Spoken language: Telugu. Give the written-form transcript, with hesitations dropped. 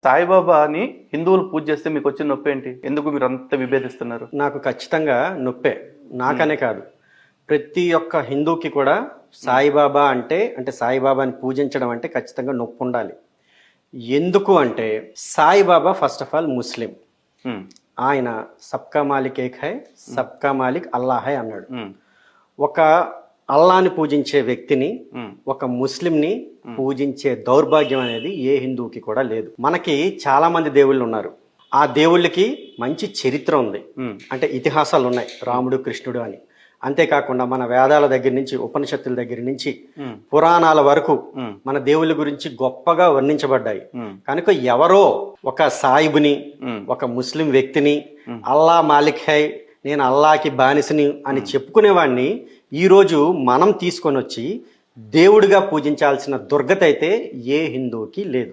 సాయిబాబాని హిందువులు పూజ చేస్తే మీకు వచ్చిన నొప్పి ఏంటి? ఎందుకు మీరు అంత విభేదిస్తున్నారు? నాకు ఖచ్చితంగా నొప్పే. నాకనే కాదు, ప్రతి ఒక్క హిందూకి కూడా సాయిబాబా అంటే సాయిబాబాని పూజించడం అంటే ఖచ్చితంగా నొప్పి ఉండాలి. ఎందుకు అంటే సాయిబాబా ఫస్ట్ ఆఫ్ ఆల్ ముస్లిం. ఆయన సబ్కా మాలిక్ ఏక్ హై, సబ్కా మాలిక్ అల్లా హై అన్నాడు. ఒక అల్లాని పూజించే వ్యక్తిని, ఒక ముస్లింని పూజించే దౌర్భాగ్యం అనేది ఏ హిందువుకి కూడా లేదు. మనకి చాలా మంది దేవుళ్ళు ఉన్నారు. ఆ దేవుళ్ళకి మంచి చరిత్ర ఉంది, అంటే ఇతిహాసాలు ఉన్నాయి, రాముడు కృష్ణుడు అని. అంతేకాకుండా మన వేదాల దగ్గర నుంచి, ఉపనిషత్తుల దగ్గర నుంచి పురాణాల వరకు మన దేవుళ్ళ గురించి గొప్పగా వర్ణించబడ్డాయి. కనుక ఎవరో ఒక సాయిబుని, ఒక ముస్లిం వ్యక్తిని అల్లా మాలిక్ హై, నేను అల్లాకి బానిసని అని చెప్పుకునేవాడిని ఈరోజు మనం తీసుకొని వచ్చి దేవుడిగా పూజించాల్సిన దుర్గత అయితే ఏ హిందువుకి లేదు.